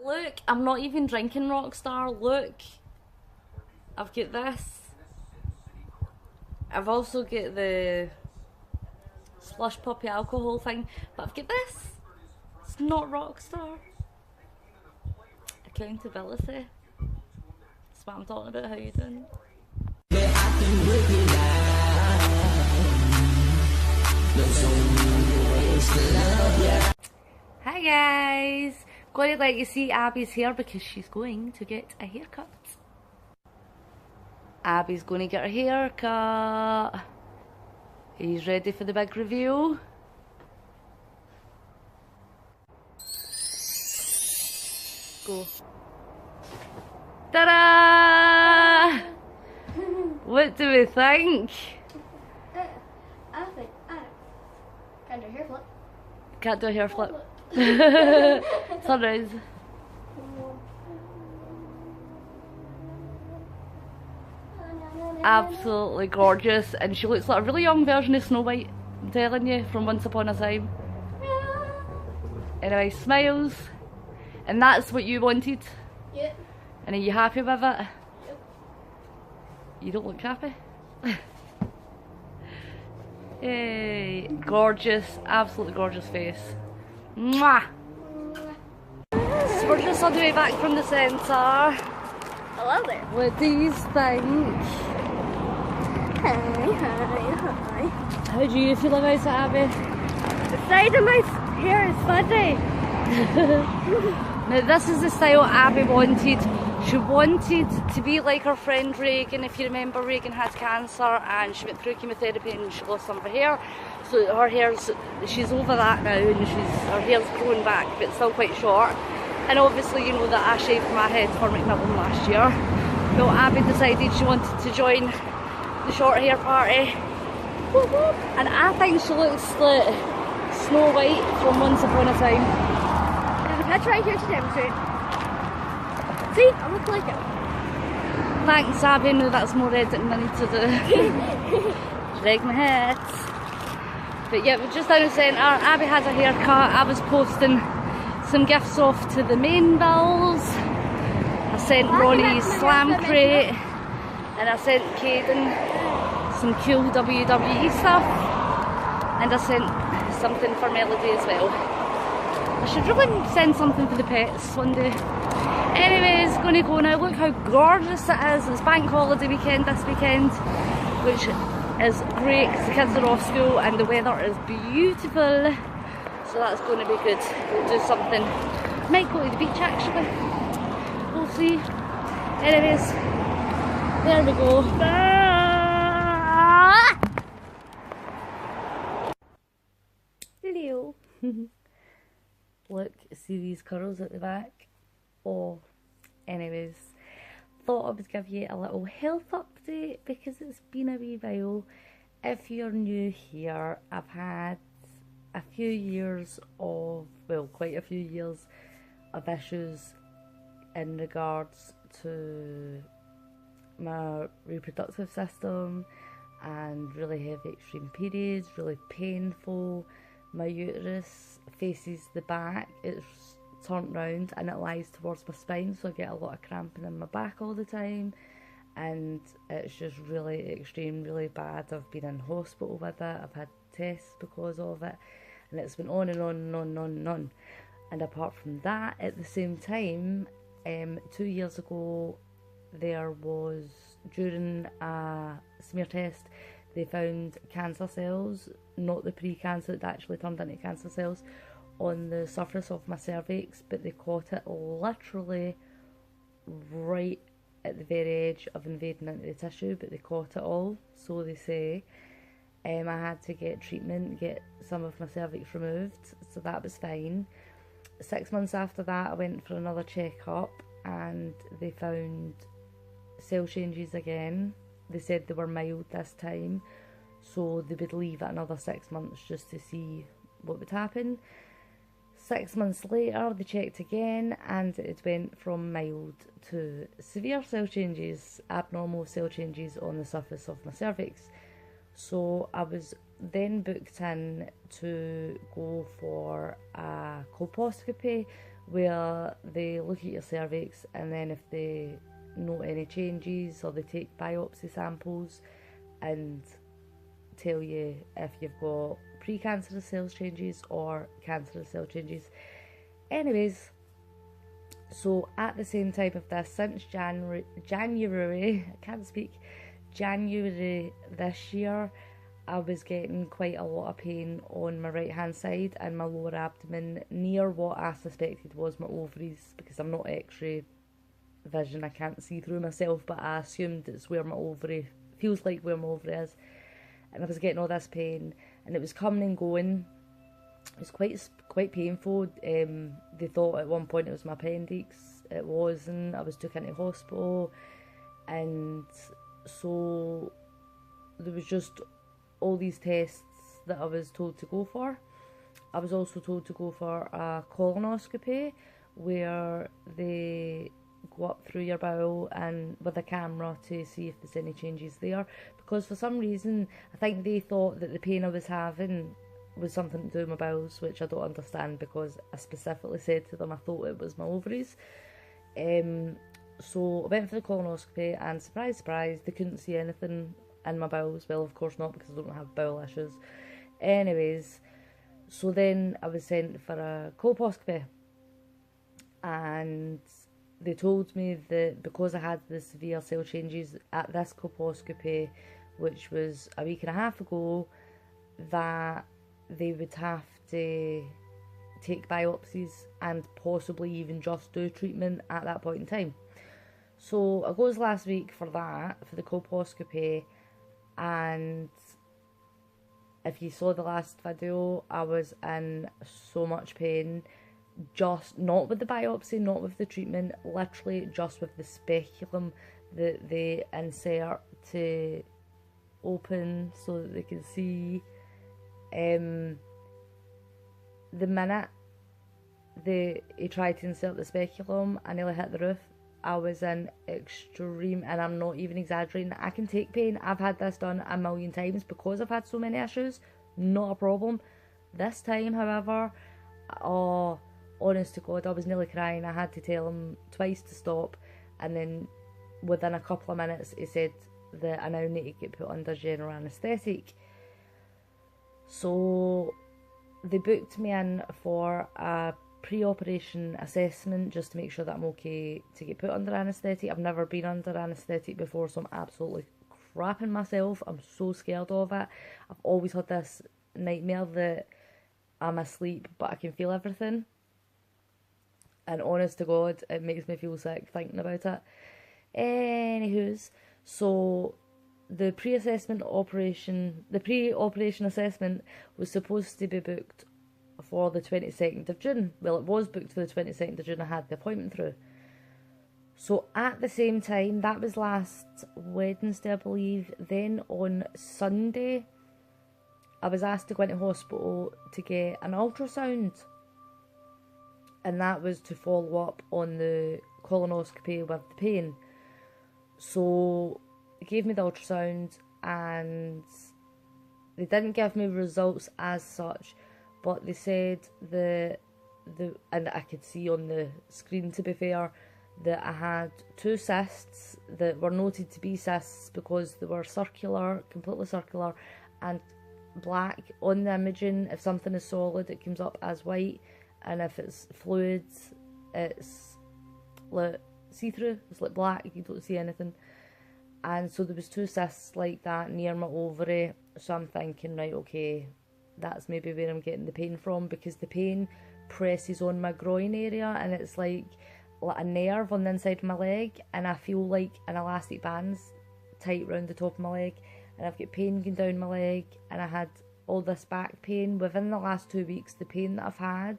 Look, I'm not even drinking Rockstar. Look, I've got this. I've also got the slush puppy alcohol thing, but I've got this. It's not Rockstar. Accountability. That's what I'm talking about. How you doing? Hi guys! Going to let you see Abby's here because she's going to get a haircut. Abby's going to get her haircut. He's ready for the big reveal. Go. Ta-da! What do we think? I think can't do a hair flip. Can't do a hair flip. Sunrise. Absolutely gorgeous, and she looks like a really young version of Snow White, I'm telling you, from Once Upon a Time. Anyway, smiles, and that's what you wanted. Yep. And are you happy with it? Yep. You don't look happy. Hey, gorgeous, absolutely gorgeous face. Mwah! So we're just on the way back from the centre. Hello there. What do you think? Hi. How do you feel about it, Abby? The side of my hair is fuzzy. Now this is the style Abby wanted. She wanted to be like her friend Reagan. If you remember, Reagan had cancer and she went through chemotherapy and she lost some of her hair. So her hair's, she's over that now, and her hair's growing back, but it's still quite short. And obviously you know that I shaved my head for Macmillan last year. Well, Abby decided she wanted to join the short hair party. And I think she looks like Snow White from Once Upon a Time. There's a picture right here to demonstrate. See, I look like it. Thanks, Abby. No, that's more editing I need to do. Drag my head. But yeah, we're just down the centre. Abby has a haircut. I was posting some gifts off to the Mainvilles. I sent Ronnie Slam Crate, and I sent Caden some cool WWE stuff, and I sent something for Melody as well. I should really send something for the pets one day. Anyways, going to go now. Look how gorgeous it is. It's bank holiday weekend this weekend, which is great because the kids are off school and the weather is beautiful. So that's going to be good. We'll do something. Might go to the beach actually. We'll see. Anyways, there we go. Hello. Look, see these curls at the back? Oh, anyways, thought I would give you a little health update because it's been a wee while. If you're new here, I've had a few years of, well, quite a few years of issues in regards to my reproductive system and really heavy extreme periods, really painful. My uterus faces the back, it's turned round and it lies towards my spine, so I get a lot of cramping in my back all the time, and it's just really extreme, really bad. I've been in hospital with it, I've had tests because of it, and it's been on and on and on and on and on. And apart from that, at the same time, 2 years ago, there was, during a smear test, they found cancer cells, not the pre-cancer that actually turned into cancer cells, on the surface of my cervix, but they caught it literally right at the very edge of invading into the tissue, but they caught it all, so they say. I had to get treatment, get some of my cervix removed, so that was fine. 6 months after that, I went for another checkup and they found cell changes again. They said they were mild this time, so they would leave it another 6 months just to see what would happen. 6 months later, they checked again and it went from mild to severe cell changes, abnormal cell changes on the surface of my cervix. So I was then booked in to go for a colposcopy, where they look at your cervix, and then if they note any changes, or they take biopsy samples and tell you if you've got precancerous cell changes or cancerous cell changes. Anyways, so at the same time of this, since January, I can't speak, January this year, I was getting quite a lot of pain on my right hand side and my lower abdomen near what I suspected was my ovaries, because I'm not x-ray vision, I can't see through myself, but I assumed it's where my ovary, feels like where my ovary is. And I was getting all this pain, and it was coming and going. It was quite painful. They thought at one point it was my appendix. It wasn't. I was took into hospital, and so there was just all these tests that I was told to go for. I was also told to go for a colonoscopy, where they go up through your bowel and with a camera to see if there's any changes there, because for some reason I think they thought that the pain I was having was something to do with my bowels, which I don't understand, because I specifically said to them I thought it was my ovaries. So I went for the colonoscopy, and surprise surprise, they couldn't see anything in my bowels. Well, of course not, because I don't have bowel issues. Anyways, so then I was sent for a colposcopy, and they told me that because I had the severe cell changes at this colposcopy, which was a week and a half ago, that they would have to take biopsies and possibly even just do treatment at that point in time. So I goes last week for that, for the colposcopy, and if you saw the last video, I was in so much pain. Just not with the biopsy, not with the treatment, literally just with the speculum that they insert to open so that they can see. The minute he tried to insert the speculum, I nearly hit the roof. I was in extreme, and I'm not even exaggerating, I can take pain. I've had this done a million times because I've had so many issues, not a problem. This time, however, oh, honest to God, I was nearly crying. I had to tell him twice to stop, and then within a couple of minutes he said that I now need to get put under general anaesthetic. So they booked me in for a pre-operation assessment just to make sure that I'm okay to get put under anaesthetic. I've never been under anaesthetic before, so I'm absolutely crapping myself. I'm so scared of it. I've always had this nightmare that I'm asleep but I can feel everything, and honest to God, it makes me feel sick thinking about it. Anywho's, so the pre-operation assessment was supposed to be booked for the 22nd of June. Well, it was booked for the 22nd of June. I had the appointment through. So at the same time, that was last Wednesday, I believe. Then on Sunday, I was asked to go into hospital to get an ultrasound. And that was to follow up on the colonoscopy with the pain. So they gave me the ultrasound, and they didn't give me results as such, but they said and I could see on the screen, to be fair, that I had 2 cysts that were noted to be cysts because they were circular, completely circular, and black. On the imaging, if something is solid, it comes up as white, and if it's fluid, it's like see-through, it's like black, you don't see anything. And so there was 2 cysts like that near my ovary, so I'm thinking, right, okay, that's maybe where I'm getting the pain from, because the pain presses on my groin area, and it's like a nerve on the inside of my leg, and I feel like an elastic band's tight round the top of my leg, and I've got pain going down my leg, and I had all this back pain. Within the last 2 weeks, the pain that I've had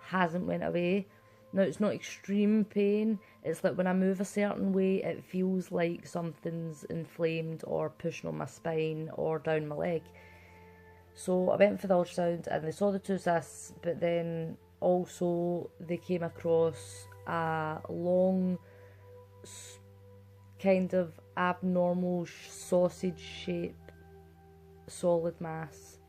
hasn't went away. Now, it's not extreme pain, it's like when I move a certain way, it feels like something's inflamed or pushing on my spine or down my leg. So I went for the ultrasound, and they saw the 2 cysts, but then also they came across a long, kind of abnormal sausage shaped solid mass,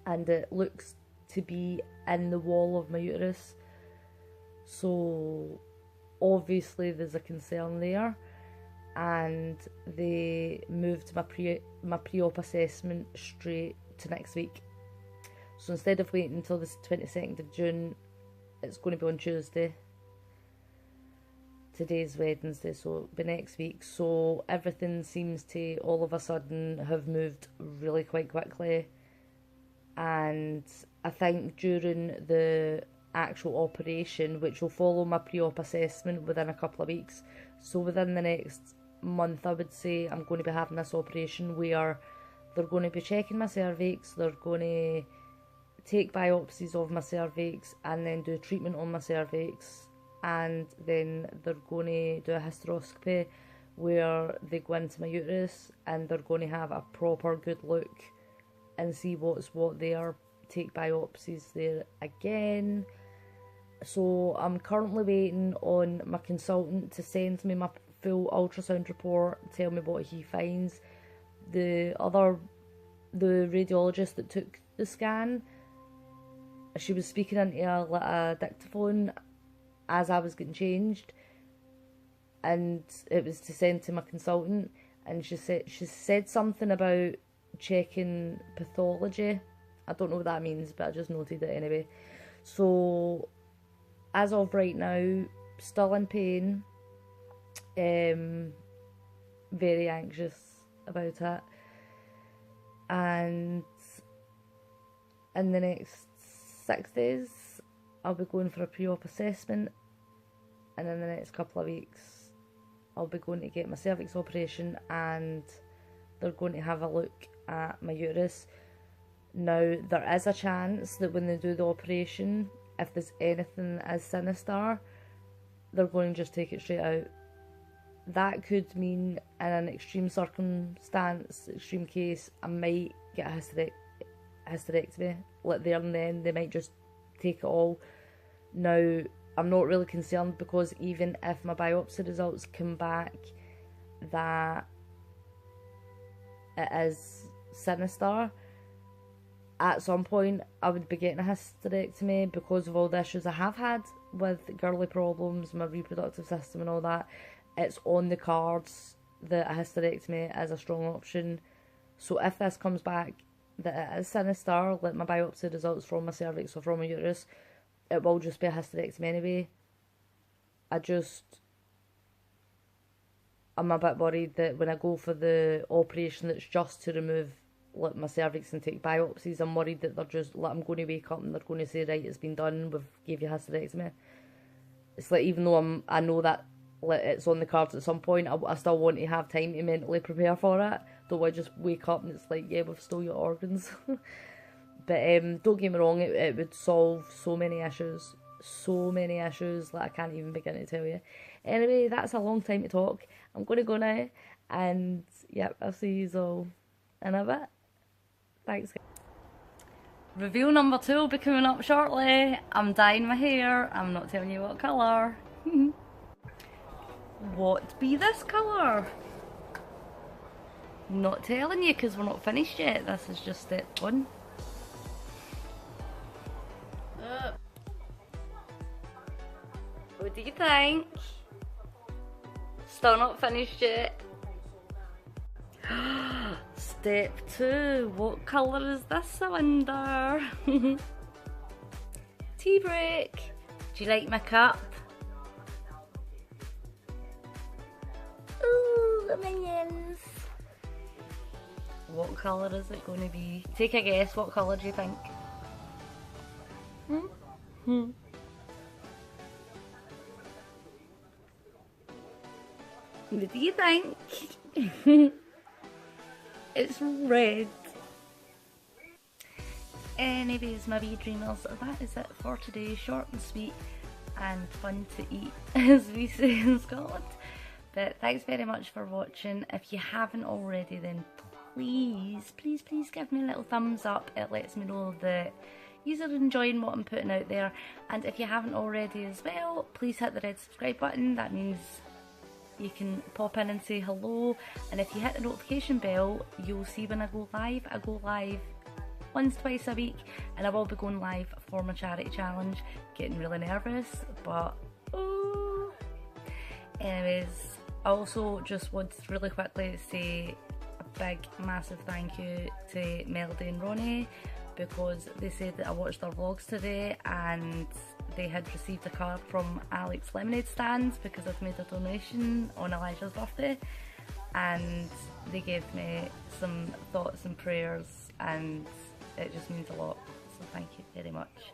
and it looks to be in the wall of my uterus. So obviously there's a concern there, and they moved my pre-op assessment straight to next week. So instead of waiting until the 22nd of June, it's going to be on Tuesday. Today's Wednesday, so it'll be next week. So everything seems to all of a sudden have moved really quite quickly, and I think during the actual operation, which will follow my pre-op assessment within a couple of weeks, so within the next month I would say, I'm going to be having this operation where they're going to be checking my cervix, they're going to take biopsies of my cervix and then do treatment on my cervix, and then they're going to do a hysteroscopy where they go into my uterus and they're going to have a proper good look and see what's what there, take biopsies there again. So I'm currently waiting on my consultant to send me my full ultrasound report, tell me what he finds. The radiologist that took the scan, she was speaking into a dictaphone as I was getting changed, and it was to send to my consultant, and she said something about checking pathology. I don't know what that means, but I just noted it anyway. So as of right now, still in pain, very anxious about it, and in the next 6 days I'll be going for a pre-op assessment, and in the next couple of weeks I'll be going to get my cervix operation, and they're going to have a look at my uterus. Now, there is a chance that when they do the operation, if there's anything that is sinister, they're going to just take it straight out. That could mean, in an extreme circumstance, extreme case, I might get a hysterectomy. Like there and then, they might just take it all. Now, I'm not really concerned, because even if my biopsy results come back that it is sinister, at some point I would be getting a hysterectomy because of all the issues I have had with girly problems, my reproductive system and all that. It's on the cards that a hysterectomy is a strong option. So if this comes back that it is sinister, like my biopsy results from my cervix or from my uterus, it will just be a hysterectomy anyway. I'm a bit worried that when I go for the operation that's just to remove like my cervix and take biopsies, I'm worried that they're just like, I'm going to wake up and they're going to say, right, it's been done, we've gave you a hysterectomy. It's like, even though I know that like it's on the cards at some point, I still want to have time to mentally prepare for it. Don't want to just wake up and it's like, yeah, we've stole your organs. But don't get me wrong, it would solve so many issues, like I can't even begin to tell you. Anyway, that's a long time to talk. I'm going to go now, and yep, I'll see you all in a bit. Thanks. Reveal number 2 will be coming up shortly. I'm dyeing my hair. I'm not telling you what colour. What be this colour? Not telling you because we're not finished yet. This is just step 1. What do you think? Still not finished yet. Step 2. What colour is this, I wonder? Tea break. Do you like my cup? Ooh, the minions. What colour is it going to be? Take a guess. What colour do you think? What do you think? It's red. Anyways, my wee dreamers, that is it for today. Short and sweet and fun to eat, as we say in Scotland. But thanks very much for watching. If you haven't already, then please give me a little thumbs up. It lets me know that you're enjoying what I'm putting out there. And if you haven't already as well, please hit the red subscribe button. That means you can pop in and say hello, and if you hit the notification bell, you'll see when I go live. I go live twice a week, and I will be going live for my charity challenge. Getting really nervous, but Anyways, I also just wanted to really quickly say a big massive thank you to Melody and Ronnie, because they said that I watched their vlogs today and they had received a card from Alex Lemonade Stands because I'd made a donation on Elijah's birthday, and they gave me some thoughts and prayers, and it just means a lot, so thank you very much.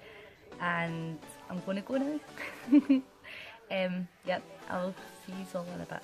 And I'm going to go now. Yep, I'll see you all in a bit.